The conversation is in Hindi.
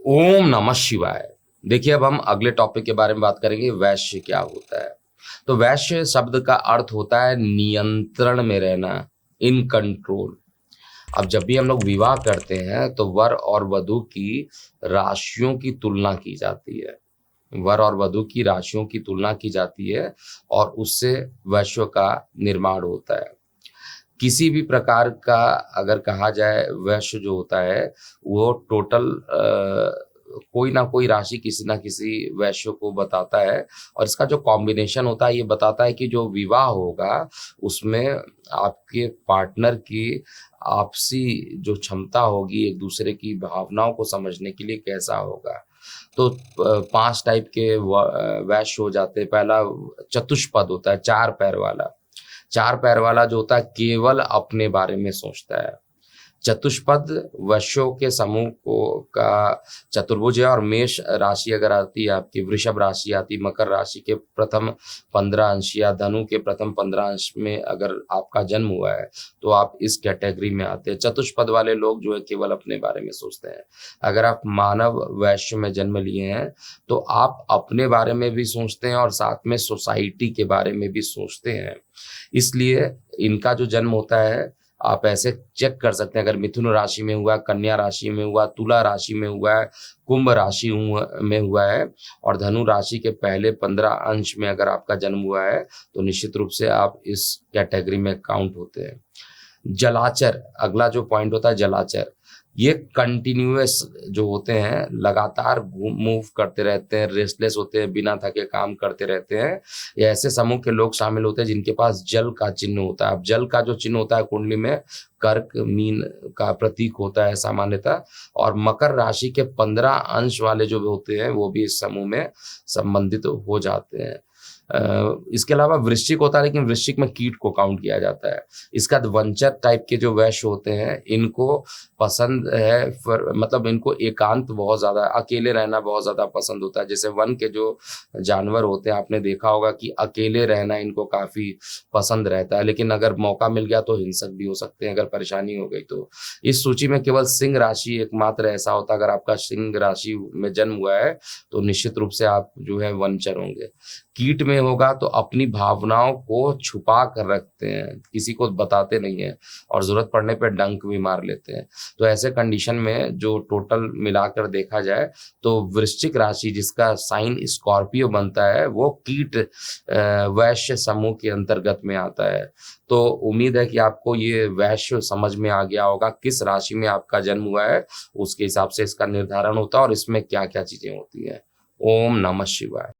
ओम नमः शिवाय। देखिए, अब हम अगले टॉपिक के बारे में बात करेंगे, वैश्य क्या होता है। तो वैश्य शब्द का अर्थ होता है नियंत्रण में रहना, इन कंट्रोल। अब जब भी हम लोग विवाह करते हैं तो वर और वधु की राशियों की तुलना की जाती है। वर और वधु की राशियों की तुलना की जाती है और उससे वैश्य का निर्माण होता है। किसी भी प्रकार का अगर कहा जाए, वैश्य जो होता है वो टोटल कोई ना कोई राशि किसी ना किसी वैश्य को बताता है। और इसका जो कॉम्बिनेशन होता है ये बताता है कि जो विवाह होगा उसमें आपके पार्टनर की आपसी जो क्षमता होगी, एक दूसरे की भावनाओं को समझने के लिए कैसा होगा। तो 5 टाइप के वैश्य हो जाते हैं। पहला चतुष्पद होता है, 4 पैर वाला। 4 पैर वाला जो होता है केवल अपने बारे में सोचता है। चतुष्पद वैश्यों के समूह को का चतुर्भुज है। और मेष राशि अगर आती है आपकी, वृषभ राशि आती, मकर राशि के प्रथम 15 अंश या धनु के प्रथम 15 अंश में अगर आपका जन्म हुआ है तो आप इस कैटेगरी में आते हैं। चतुष्पद वाले लोग जो है केवल अपने बारे में सोचते हैं। अगर आप मानव वैश्य में जन्म लिए हैं तो आप अपने बारे में भी सोचते हैं और साथ में सोसाइटी के बारे में भी सोचते हैं। इसलिए इनका जो जन्म होता है आप ऐसे चेक कर सकते हैं। अगर मिथुन राशि में हुआ, कन्या राशि में हुआ, तुला राशि में हुआ है, कुंभ राशि में हुआ है और धनु राशि के पहले 15 अंश में अगर आपका जन्म हुआ है तो निश्चित रूप से आप इस कैटेगरी में काउंट होते हैं। जलाचर, अगला जो पॉइंट होता है जलाचर, ये कंटिन्यूअस जो होते हैं, लगातार मूव करते रहते हैं, रेस्टलेस होते हैं, बिना थके काम करते रहते हैं। ये ऐसे समूह के लोग शामिल होते हैं जिनके पास जल का चिन्ह होता है। अब जल का जो चिन्ह होता है कुंडली में कर्क मीन का प्रतीक होता है सामान्यतः। और मकर राशि के 15 अंश वाले जो होते हैं वो भी इस समूह में संबंधित हो जाते हैं। इसके अलावा वृश्चिक होता है, लेकिन वृश्चिक में कीट को काउंट किया जाता है। इसका वंचर टाइप के जो वैश्य होते हैं इनको पसंद है, मतलब इनको एकांत बहुत ज्यादा, अकेले रहना बहुत ज्यादा पसंद होता है। जैसे वन के जो जानवर होते हैं आपने देखा होगा कि अकेले रहना इनको काफी पसंद रहता है, लेकिन अगर मौका मिल गया तो हिंसक भी हो सकते हैं अगर परेशानी हो गई तो। इस सूची में केवल सिंह राशि एकमात्र ऐसा होता है। अगर आपका सिंह राशि में जन्म हुआ है तो निश्चित रूप से आप जो है वंचर होंगे। कीट में होगा तो अपनी भावनाओं को छुपा कर रखते हैं, किसी को बताते नहीं है और जरूरत पड़ने पर डंक भी मार लेते हैं। तो ऐसे कंडीशन में जो टोटल मिलाकर देखा जाए तो वृश्चिक राशि जिसका साइन स्कॉर्पियो बनता है वो कीट वैश्य समूह के अंतर्गत में आता है। तो उम्मीद है कि आपको ये वैश्य समझ में आ गया होगा। किस राशि में आपका जन्म हुआ है उसके हिसाब से इसका निर्धारण होता है और इसमें क्या क्या चीजें होती हैं। ओम नमः शिवाय।